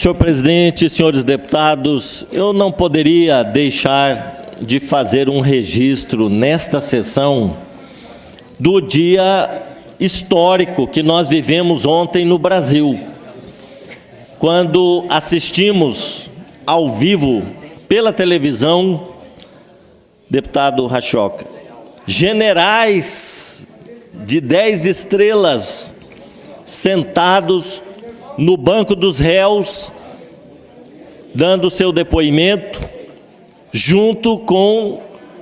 Senhor presidente, senhores deputados, eu não poderia deixar de fazer um registro nesta sessão do dia histórico que nós vivemos ontem no Brasil, quando assistimos ao vivo pela televisão, deputado Rachoca, generais de 10 estrelas sentados no banco dos réus, dando seu depoimento, junto com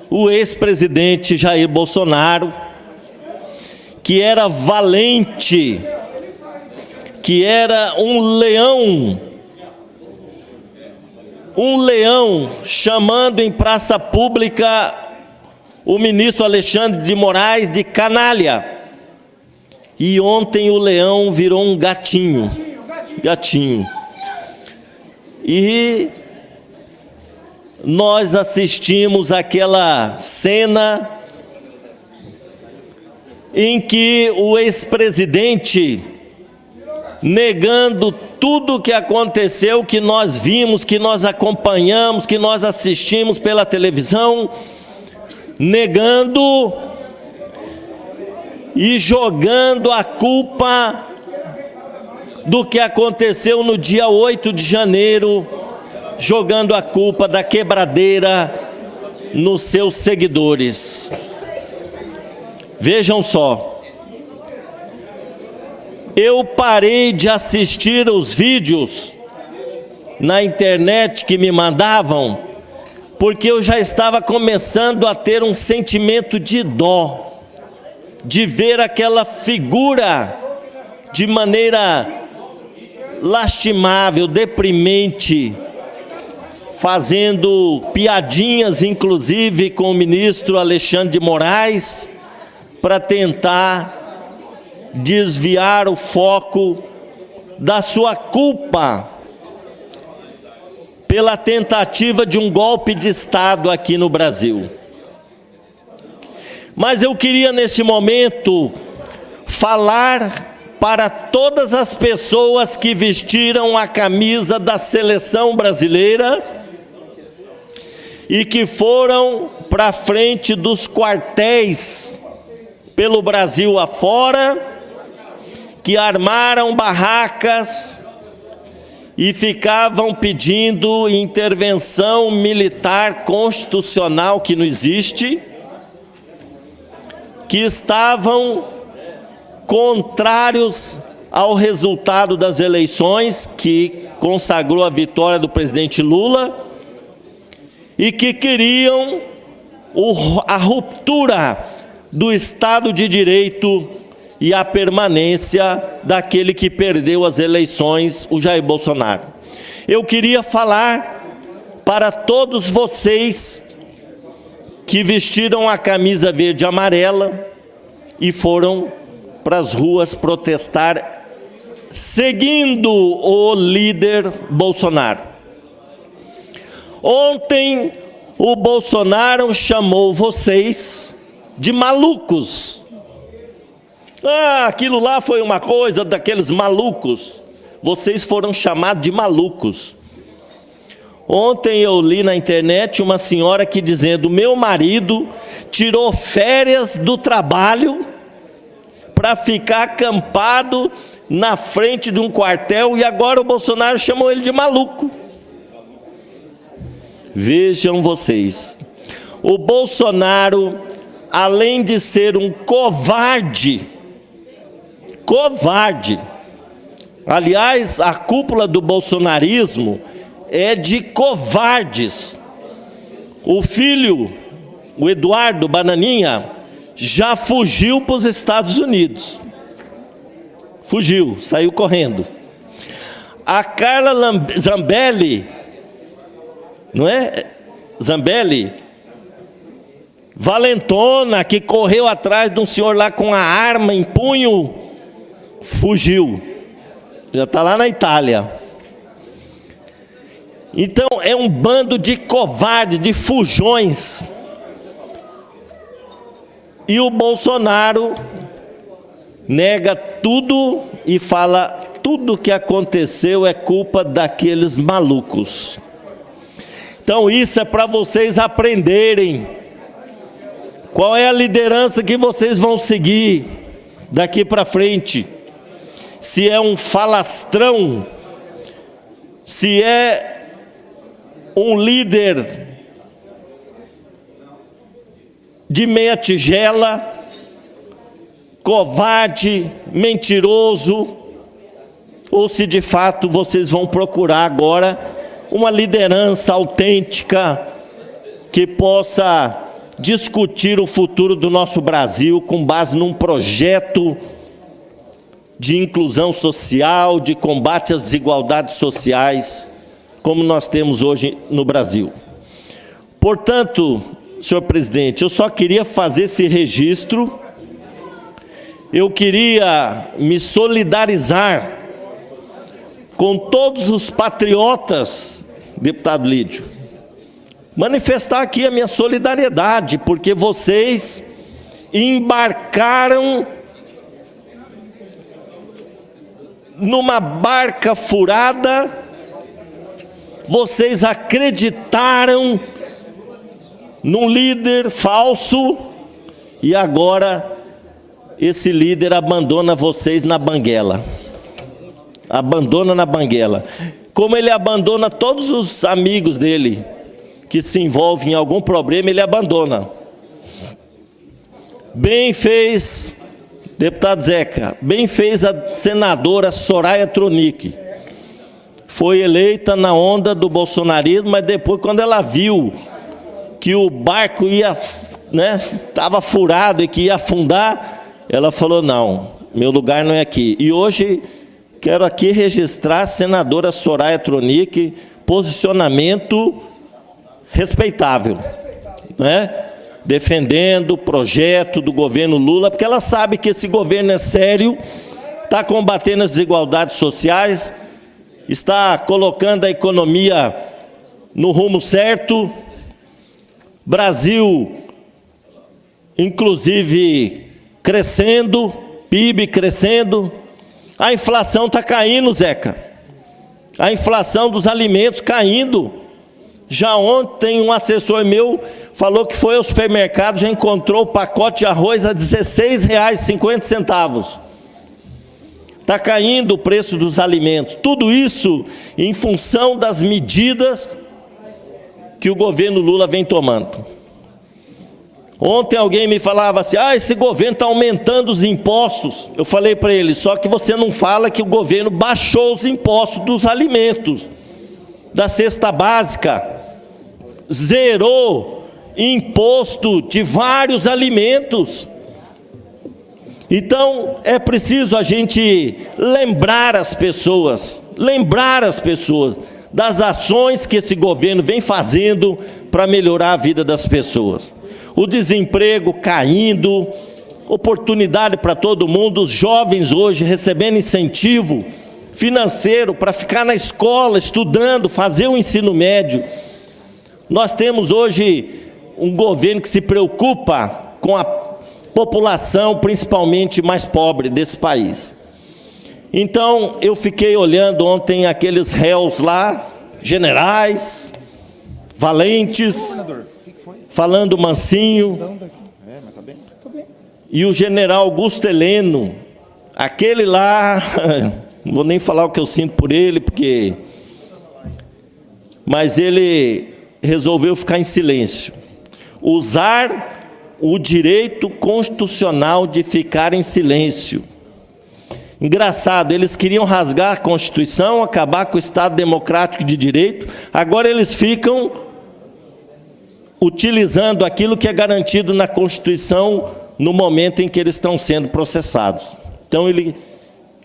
o ex-presidente Jair Bolsonaro, que era valente, que era um leão, chamando em praça pública o ministro Alexandre de Moraes de canalha. E ontem o leão virou um gatinho. E nós assistimos aquela cena em que o ex-presidente, negando tudo o que aconteceu, que nós vimos, que nós acompanhamos, que nós assistimos pela televisão, negando e jogando a culpa do que aconteceu no dia 8 de janeiro, jogando a culpa da quebradeira nos seus seguidores. Vejam só, eu parei de assistir os vídeos na internet que me mandavam, porque eu já estava começando a ter um sentimento de dó, de ver aquela figura de maneira lastimável, deprimente, fazendo piadinhas, inclusive, com o ministro Alexandre de Moraes, para tentar desviar o foco da sua culpa pela tentativa de um golpe de Estado aqui no Brasil. Mas eu queria, nesse momento, falar para todas as pessoas que vestiram a camisa da seleção brasileira e que foram para frente dos quartéis pelo Brasil afora, que armaram barracas e ficavam pedindo intervenção militar constitucional, que não existe, que estavam contrários ao resultado das eleições, que consagrou a vitória do presidente Lula, e que queriam a ruptura do Estado de Direito e a permanência daquele que perdeu as eleições, o Jair Bolsonaro. Eu queria falar para todos vocês que vestiram a camisa verde e amarela e foram para as ruas protestar, seguindo o líder Bolsonaro. Ontem, o Bolsonaro chamou vocês de malucos. Aquilo lá foi uma coisa daqueles malucos. Vocês foram chamados de malucos. Ontem eu li na internet uma senhora aqui dizendo: meu marido tirou férias do trabalho para ficar acampado na frente de um quartel, e agora o Bolsonaro chamou ele de maluco. Vejam vocês, o Bolsonaro, além de ser um covarde, aliás, a cúpula do bolsonarismo é de covardes. O filho, o Eduardo Bananinha, já fugiu para os Estados Unidos. Fugiu, saiu correndo. A Carla Zambelli, não é? Zambelli, valentona, que correu atrás de um senhor lá com a arma em punho, fugiu. Já está lá na Itália. Então é um bando de covardes, de fujões. E o Bolsonaro nega tudo e fala tudo que aconteceu é culpa daqueles malucos. Então isso é para vocês aprenderem qual é a liderança que vocês vão seguir daqui para frente. Se é um falastrão, se é um líder de meia tigela, covarde, mentiroso, ou se de fato vocês vão procurar agora uma liderança autêntica que possa discutir o futuro do nosso Brasil com base num projeto de inclusão social, de combate às desigualdades sociais, como nós temos hoje no Brasil. Portanto, senhor presidente, eu só queria fazer esse registro, eu queria me solidarizar com todos os patriotas, deputado Lídio, manifestar aqui a minha solidariedade, porque vocês embarcaram numa barca furada, vocês acreditaram num líder falso e agora esse líder abandona vocês na banguela. Abandona na banguela. Como ele abandona todos os amigos dele que se envolvem em algum problema, ele abandona. Bem fez, deputado Zeca, bem fez a senadora Soraya Tronic. Foi eleita na onda do bolsonarismo, mas depois, quando ela viu que o barco ia, estava furado e que ia afundar, ela falou: não, meu lugar não é aqui. E hoje quero aqui registrar a senadora Soraya Tronic, posicionamento respeitável, defendendo o projeto do governo Lula, porque ela sabe que esse governo é sério, está combatendo as desigualdades sociais, está colocando a economia no rumo certo, Brasil, inclusive, crescendo, PIB crescendo, a inflação está caindo, Zeca, a inflação dos alimentos caindo. Já ontem um assessor meu falou que foi ao supermercado, já encontrou o pacote de arroz a R$ 16,50. Está caindo o preço dos alimentos. Tudo isso em função das medidas que o governo Lula vem tomando. Ontem alguém me falava assim: esse governo está aumentando os impostos. Eu falei para ele: só que você não fala que o governo baixou os impostos dos alimentos, da cesta básica, zerou imposto de vários alimentos. Então, é preciso a gente lembrar as pessoas das ações que esse governo vem fazendo para melhorar a vida das pessoas. O desemprego caindo, oportunidade para todo mundo, os jovens hoje recebendo incentivo financeiro para ficar na escola, estudando, fazer o ensino médio. Nós temos hoje um governo que se preocupa com a população, principalmente mais pobre desse país. Então, eu fiquei olhando ontem aqueles réus lá, generais, valentes, falando mansinho, e o general Augusto Heleno, aquele lá, não vou nem falar o que eu sinto por ele, mas ele resolveu ficar em silêncio, usar o direito constitucional de ficar em silêncio. Engraçado, eles queriam rasgar a Constituição, acabar com o Estado Democrático de Direito, agora eles ficam utilizando aquilo que é garantido na Constituição no momento em que eles estão sendo processados. Então,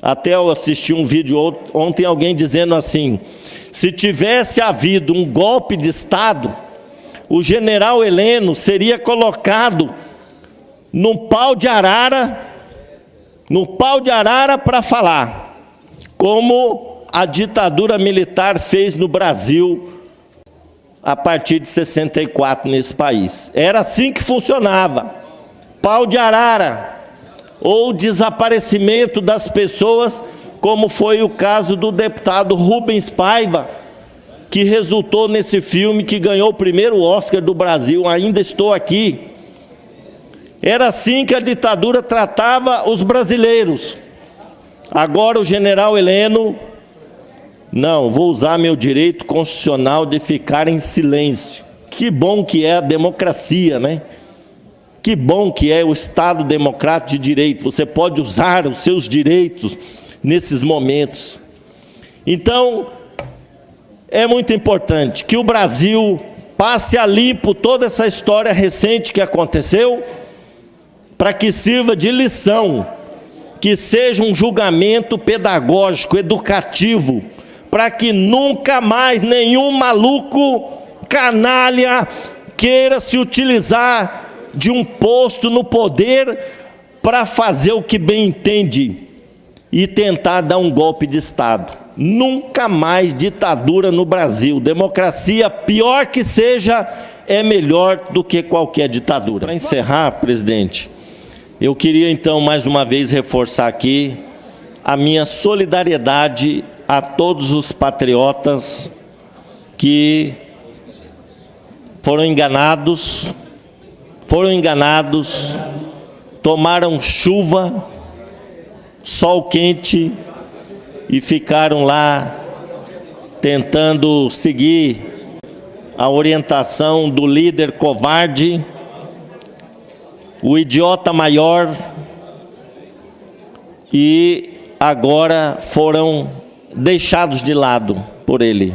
até eu assisti um vídeo ontem, alguém dizendo assim: se tivesse havido um golpe de Estado, o general Heleno seria colocado num pau de arara para falar, como a ditadura militar fez no Brasil a partir de 64 nesse país. Era assim que funcionava, pau de arara, ou desaparecimento das pessoas como foi o caso do deputado Rubens Paiva, que resultou nesse filme que ganhou o primeiro Oscar do Brasil, Ainda Estou Aqui. Era assim que a ditadura tratava os brasileiros. Agora o general Heleno, não, vou usar meu direito constitucional de ficar em silêncio. Que bom que é a democracia, né? Que bom que é o Estado democrático de direito. Você pode usar os seus direitos nesses momentos. Então, é muito importante que o Brasil passe a limpo toda essa história recente que aconteceu, para que sirva de lição, que seja um julgamento pedagógico, educativo, para que nunca mais nenhum maluco, canalha, queira se utilizar de um posto no poder para fazer o que bem entende e tentar dar um golpe de Estado. Nunca mais ditadura no Brasil. Democracia, pior que seja, é melhor do que qualquer ditadura. Para encerrar, presidente, eu queria então mais uma vez reforçar aqui a minha solidariedade a todos os patriotas que foram enganados, tomaram chuva, sol quente e ficaram lá tentando seguir a orientação do líder covarde, o idiota maior, e agora foram deixados de lado por ele.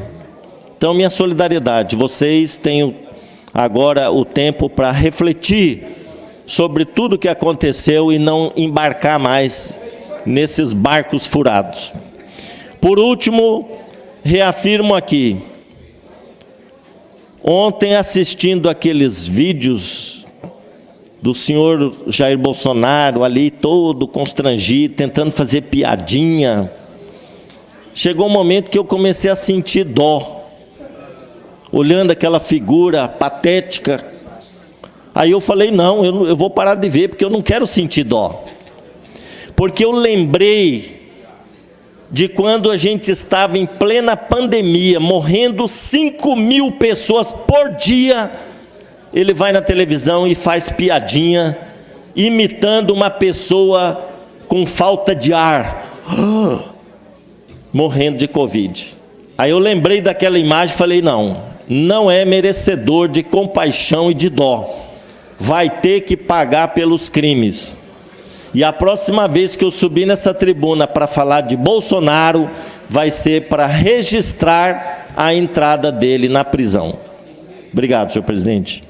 Então, minha solidariedade. Vocês têm agora o tempo para refletir sobre tudo o que aconteceu e não embarcar mais nesses barcos furados. Por último, reafirmo aqui, ontem assistindo aqueles vídeos do senhor Jair Bolsonaro ali todo constrangido, tentando fazer piadinha, chegou um momento que eu comecei a sentir dó, olhando aquela figura patética. Aí eu falei, não, eu vou parar de ver, porque eu não quero sentir dó. Porque eu lembrei de quando a gente estava em plena pandemia, morrendo 5.000 pessoas por dia, ele vai na televisão e faz piadinha, imitando uma pessoa com falta de ar, morrendo de Covid. Aí eu lembrei daquela imagem e falei, não é merecedor de compaixão e de dó. Vai ter que pagar pelos crimes. E a próxima vez que eu subir nessa tribuna para falar de Bolsonaro, vai ser para registrar a entrada dele na prisão. Obrigado, senhor presidente.